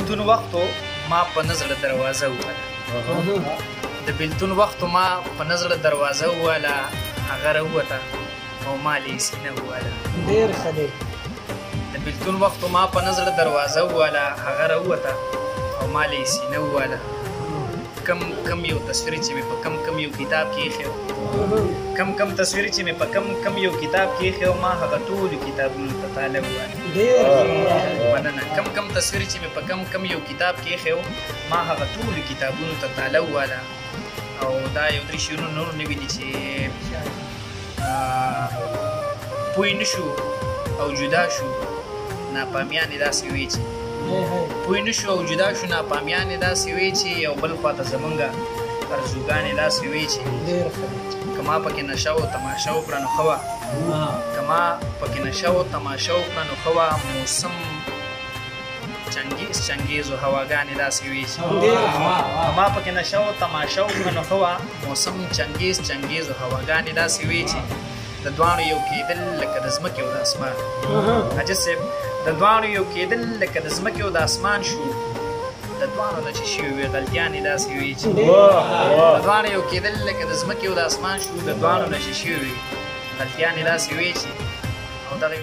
بیلتون وختو ما په نظر دروازه وواله د بیلتون وختو ما په نظر دروازه وواله هغه راووته او ما لې سینه وواله ډېر ښه دی د بیلتون وختو ما په نظر دروازه وواله هغه راووته او ما لې سینه وواله کم یو تصویر چې مې په کم یو کتاب کې ایښی کم تصویر چې مې په کم یو کتاب کې ایښی ما هغه ټولو کتابونو ته تاله وواله مننه کم تصویر چې مې په کم یو کتاب کې ایښی ما هغه ټولو کتابونو ته تاله وواله او دا یو درې شعرونه نور نوي دي چې پوه نه شو او جدا شو ناپامیان یې داسې وی چې پوه نه شو او جدا شو ناپامیان یې داسې وی چې یو بل خواته زمونږ ارزوګانې داسې وی چې که ما پکې نشه و تماشه وکړه نو ښه وه که ما پکې نشه و تماشه وکړه نو ښه وه موسم چنګیز و هواګانې داسې وی چې که ما پکې نشه و تماشه وکړه نو ښه وه موسم چنګیز و هواګانې داسې وی چې د دواړو یو کېدل لکه د ځمکې او د اسمان حاجت صاحب د دواړو یو کېدل لکه د ځمکې او د اسمان شو د دواړو نه چې شوي وي غلطیانې داسې وي چې د دواړو یو کېدل لکه د ځمکې او د اسمان شو د دواړو نه چې شوي وي غلطیانې داسې وي چې او دغه